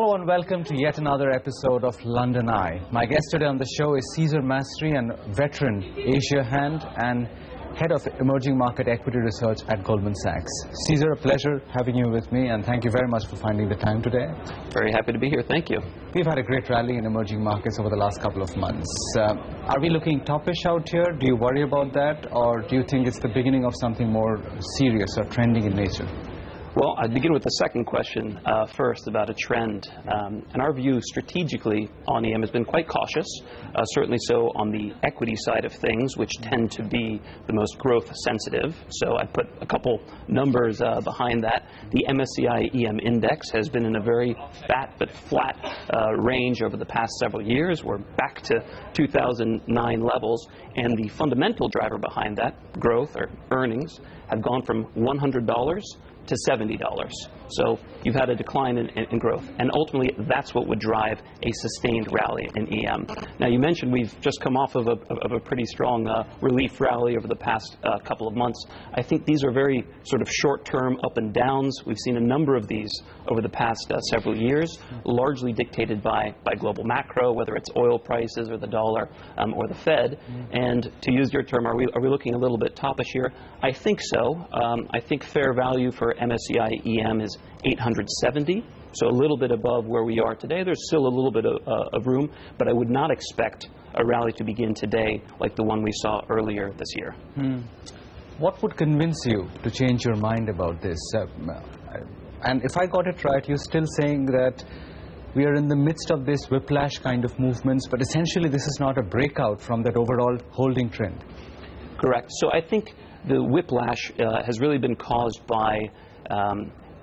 Hello and welcome to yet another episode of London Eye. My guest today on the show is Maasry, and veteran Asia hand and head of emerging market equity research at Goldman Sachs. Caesar, a pleasure having you with me, and thank you very much for finding the time today. Very happy to be here. Thank you. We've had a great rally in emerging markets over the last couple of months. Are we looking toppish out here? Do you worry about that, or do you think it's the beginning of something more serious or trending in nature? Well, I'd begin with the second question first about a trend. And our view strategically on EM has been quite cautious, certainly so on the equity side of things, which tend to be the most growth sensitive. So I put a couple numbers behind that. The MSCI EM index has been in a very fat but flat range over the past several years. We're back to 2009 levels, and the fundamental driver behind that, growth or earnings, have gone from $100 to $70. So you've had a decline in growth, and ultimately that's what would drive a sustained rally in EM. Now, you mentioned we've just come off of a pretty strong relief rally over the past couple of months. I think these are very sort of short-term up and downs. We've seen a number of these over the past several years, largely dictated by global macro, whether it's oil prices or the dollar or the Fed. And to use your term, are we looking a little bit toppish here? I think so. I think fair value for MSCI EM is 870, so a little bit above where we are today. There's still a little bit of room, but I would not expect a rally to begin today like the one we saw earlier this year. What would convince you to change your mind about this? And if I got it right, you're still saying that we are in the midst of this whiplash kind of movements, but essentially this is not a breakout from that overall holding trend. Correct. So I think the whiplash has really been caused by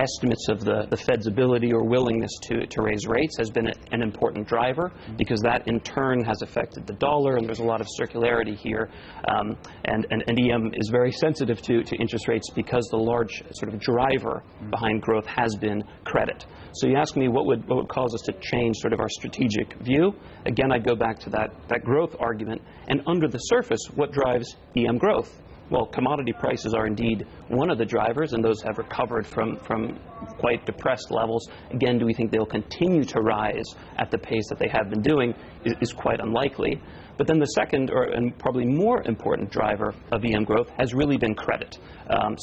estimates of the Fed's ability or willingness to raise rates has been an important driver, because that in turn has affected the dollar, and there's a lot of circularity here. And EM is very sensitive to interest rates because the large sort of driver behind growth has been credit. So you ask me what would cause us to change sort of our strategic view. Again, I'd go back to that growth argument, and under the surface, what drives EM growth? Well, commodity prices are indeed one of the drivers, and those have recovered from quite depressed levels. Again, do we think they'll continue to rise at the pace that they have been doing is quite unlikely. But then the second, and probably more important driver of EM growth has really been credit.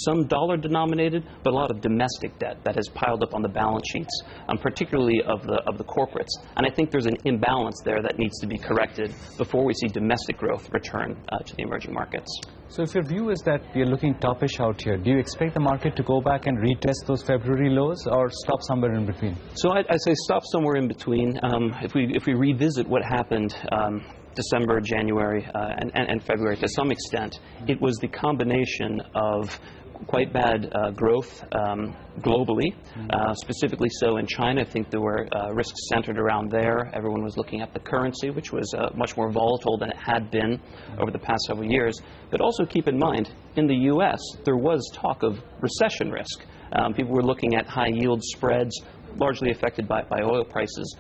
Some dollar-denominated, but a lot of domestic debt that has piled up on the balance sheets, particularly of the corporates. And I think there's an imbalance there that needs to be corrected before we see domestic growth return to the emerging markets. So if your view is that we are looking toppish out here, do you expect the market to go back and retest those February lows, or stop somewhere in between? So I'd say stop somewhere in between. If we revisit what happened December, January, and February to some extent, it was the combination of quite bad growth globally, specifically so in China. I think there were risks centered around there. Everyone was looking at the currency, which was much more volatile than it had been over the past several years. But also keep in mind, in the U.S., there was talk of recession risk. People were looking at high yield spreads, largely affected by oil prices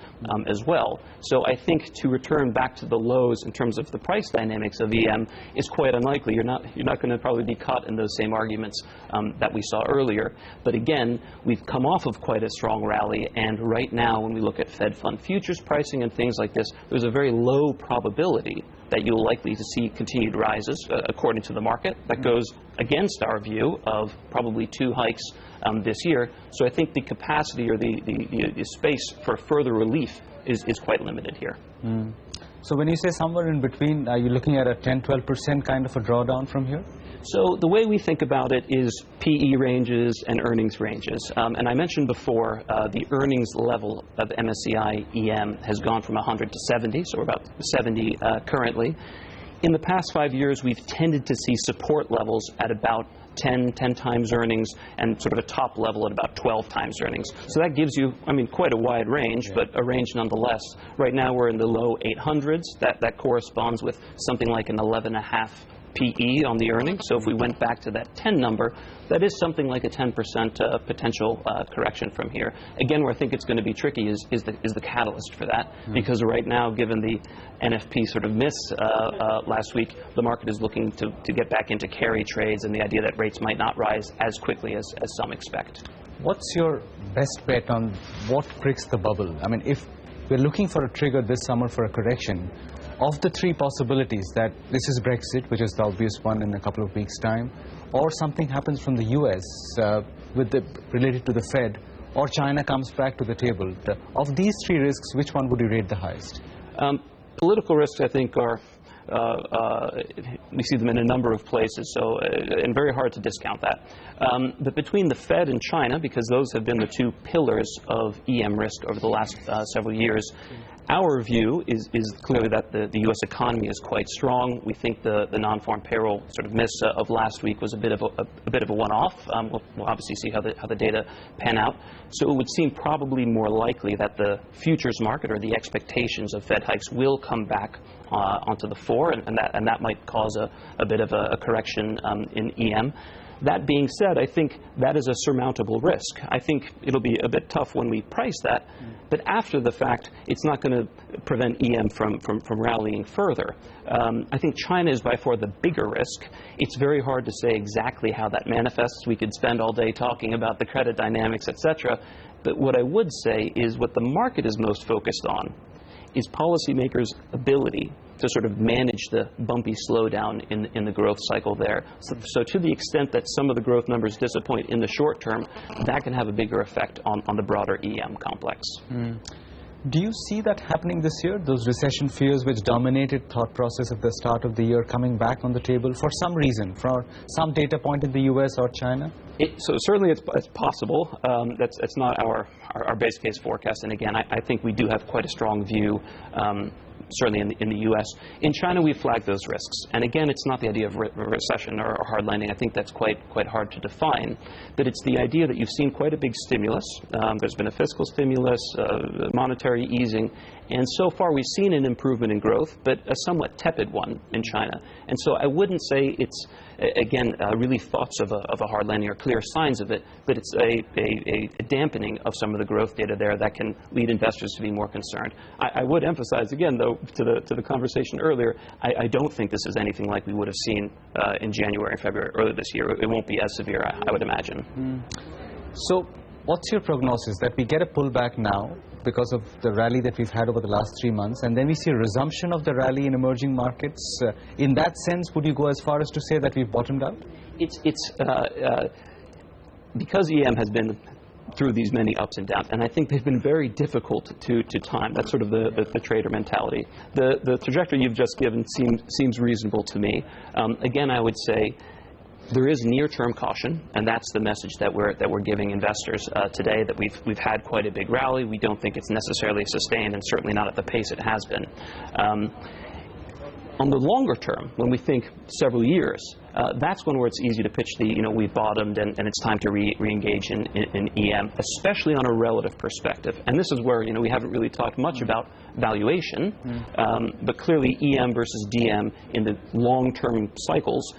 as well. So I think to return back to the lows in terms of the price dynamics of EM is quite unlikely. You're not going to probably be caught in those same arguments that we saw earlier. But again, we've come off of quite a strong rally, and right now when we look at Fed fund futures pricing and things like this, there's a very low probability that you'll likely to see continued rises according to the market. That goes against our view of probably 2 hikes this year. So I think the capacity or the space for further relief is quite limited here. So when you say somewhere in between, are you looking at a 10-12% kind of a drawdown from here? So the way we think about it is PE ranges and earnings ranges. And I mentioned before the earnings level of MSCI EM has gone from 100 to 70, so we're about 70 currently. In the past 5 years, we've tended to see support levels at about 10 times earnings, and sort of a top level at about 12 times earnings. So that gives you, I mean, quite a wide range, but a range nonetheless. Right now we're in the low 800s. That corresponds with something like an 11.5 PE on the earnings. So if we went back to that 10 number, that is something like a 10% potential correction from here. Again, where I think it's going to be tricky is the catalyst for that, because right now, given the NFP sort of miss last week, the market is looking to get back into carry trades, and the idea that rates might not rise as quickly as some expect. What's your best bet on what pricks the bubble? I mean, if we're looking for a trigger this summer for a correction, of the three possibilities, that this is Brexit, which is the obvious one in a couple of weeks' time, or something happens from the US related to the Fed, or China comes back to the table. Of these three risks, which one would you rate the highest? Political risks, I think, are we see them in a number of places, so and very hard to discount that. But between the Fed and China, because those have been the two pillars of EM risk over the last several years, our view is clearly that the U.S. economy is quite strong. We think the non-farm payroll sort of miss of last week was a bit of a one-off. We'll obviously see how the data pan out. So it would seem probably more likely that the futures market, or the expectations of Fed hikes, will come back onto the fore, and that might cause a bit of a correction in EM. That being said, I think that is a surmountable risk. I think it'll be a bit tough when we price that, but after the fact, it's not going to prevent EM from rallying further. I think China is by far the bigger risk. It's very hard to say exactly how that manifests. We could spend all day talking about the credit dynamics, etc. But what I would say is what the market is most focused on is policymakers' ability to sort of manage the bumpy slowdown in the growth cycle there. So to the extent that some of the growth numbers disappoint in the short term, that can have a bigger effect on the broader EM complex. Do you see that happening this year? Those recession fears which dominated thought process at the start of the year coming back on the table for some reason, for some data point in the US or China? So certainly it's possible. That's not our base case forecast. And again, I think we do have quite a strong view, certainly in the U.S. In China, we flag those risks. And again, it's not the idea of recession or hard landing. I think that's quite hard to define. But it's the idea that you've seen quite a big stimulus. There's been a fiscal stimulus, monetary easing. And so far, we've seen an improvement in growth, but a somewhat tepid one in China. And so I wouldn't say it's, again, really thoughts of a hard landing or clear signs of it, but it's a dampening of some of the growth data there that can lead investors to be more concerned. I would emphasize, again, though, to the conversation earlier, I don't think this is anything like we would have seen in January and February earlier this year. It won't be as severe, I would imagine. So what's your prognosis that we get a pullback now because of the rally that we've had over the last 3 months, and then we see a resumption of the rally in emerging markets? In that sense, would you go as far as to say that we've bottomed out? It's because EM has been through these many ups and downs, and I think they've been very difficult to time. That's sort of the trader mentality. The trajectory you've just given seems reasonable to me. Again, I would say there is near-term caution, and that's the message that we're giving investors today. That we've had quite a big rally. We don't think it's necessarily sustained, and certainly not at the pace it has been. On the longer term, when we think several years, that's when where it's easy to pitch we've bottomed and it's time to re-engage in EM, especially on a relative perspective. And this is where we haven't really talked much about valuation, but clearly EM versus DM in the long-term cycles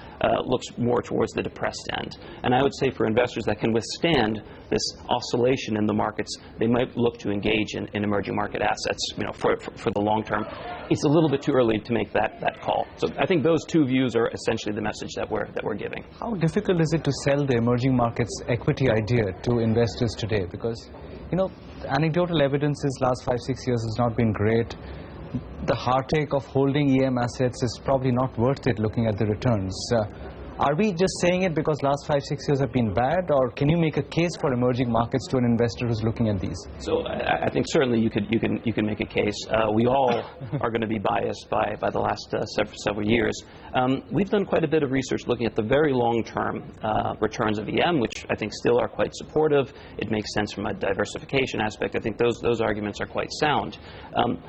looks more towards the depressed end. And I would say for investors that can withstand this oscillation in the markets, they might look to engage in emerging market assets, for the long term. It's a little bit too early to make that call. So I think those two views are essentially the message that we're giving. How difficult is it to sell the emerging markets equity idea to investors today? Because, anecdotal evidence is last 5-6 years has not been great. The heartache of holding EM assets is probably not worth it looking at the returns. Are we just saying it because last 5-6 years have been bad, or can you make a case for emerging markets to an investor who's looking at these? So I think certainly you can make a case. We all are going to be biased by the last several years. We've done quite a bit of research looking at the very long-term returns of EM, which I think still are quite supportive. It makes sense from a diversification aspect. I think those arguments are quite sound.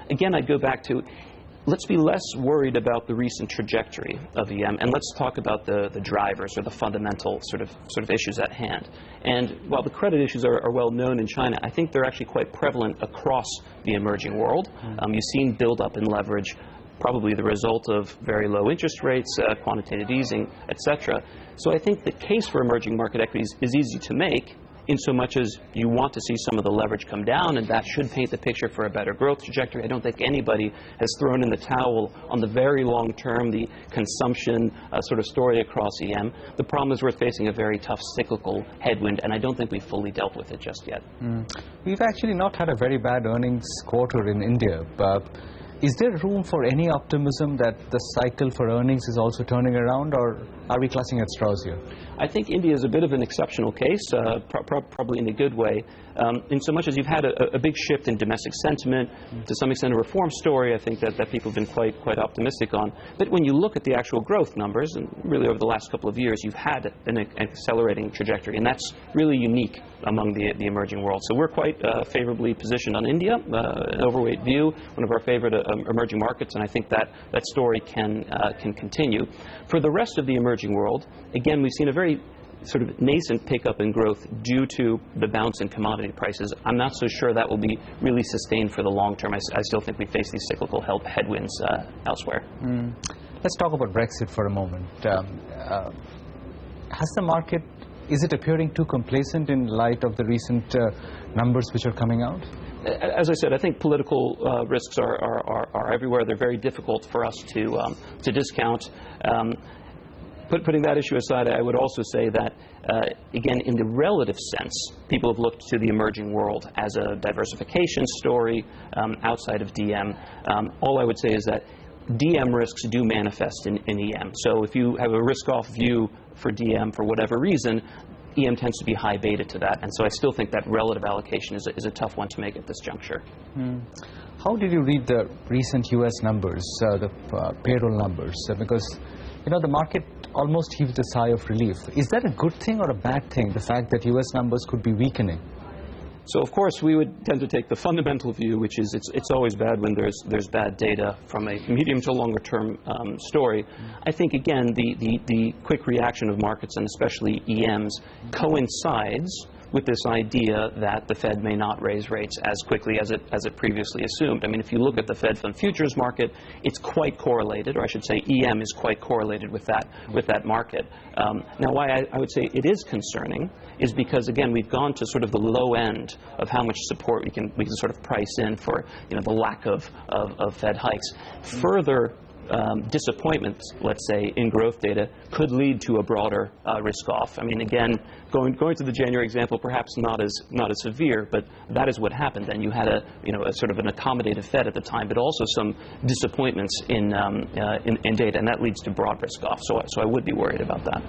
Again, I'd go back to, let's be less worried about the recent trajectory of EM, and let's talk about the drivers or the fundamental sort of issues at hand. And while the credit issues are well known in China, I think they're actually quite prevalent across the emerging world. You've seen build-up in leverage, probably the result of very low interest rates, quantitative easing, etc. So I think the case for emerging market equities is easy to make in so much as you want to see some of the leverage come down, and that should paint the picture for a better growth trajectory. I don't think anybody has thrown in the towel on the very long term, the consumption sort of story across EM. The problem is we're facing a very tough cyclical headwind, and I don't think we've fully dealt with it just yet. We've actually not had a very bad earnings quarter in India. Is there room for any optimism that the cycle for earnings is also turning around, or are we clutching at straws here? I think India is a bit of an exceptional case, probably in a good way, in so much as you've had a big shift in domestic sentiment, to some extent a reform story. I think that people have been quite optimistic on. But when you look at the actual growth numbers, and really over the last couple of years, you've had an accelerating trajectory, and that's really unique among the emerging world. So we're quite favorably positioned on India, an overweight view, one of our favorite emerging markets, and I think that story can continue. For the rest of the emerging world, again, we've seen a very sort of nascent pickup in growth due to the bounce in commodity prices. I'm not so sure that will be really sustained for the long term. I still think we face these cyclical headwinds elsewhere. Let's talk about Brexit for a moment. Has the market, is it appearing too complacent in light of the recent numbers which are coming out? As I said, I think political risks are everywhere. They're very difficult for us to discount. Putting that issue aside, I would also say that, again, in the relative sense, people have looked to the emerging world as a diversification story outside of DM. All I would say is that DM risks do manifest in EM. So if you have a risk-off view for DM for whatever reason, EM tends to be high beta to that. And so I still think that relative allocation is a tough one to make at this juncture. How did you read the recent U.S. numbers, the payroll numbers? Because, you know, the market almost heaved a sigh of relief. Is that a good thing or a bad thing, the fact that U.S. numbers could be weakening? So, of course, we would tend to take the fundamental view, which is it's always bad when there's bad data from a medium to longer term story. I think, again, the quick reaction of markets, and especially EMs, coincides with this idea that the Fed may not raise rates as quickly as it previously assumed. I mean, if you look at the Fed fund futures market, it's quite correlated, or I should say EM is quite correlated with that market. Now, why I would say it is concerning is because, again, we've gone to sort of the low end of how much support we can sort of price in for, you know, the lack of Fed hikes. Further disappointment, let's say, in growth data could lead to a broader risk-off. I mean, again, going to the January example, perhaps not as severe, but that is what happened. And you had a sort of an accommodative Fed at the time, but also some disappointments in data, and that leads to broad risk-off. So I would be worried about that.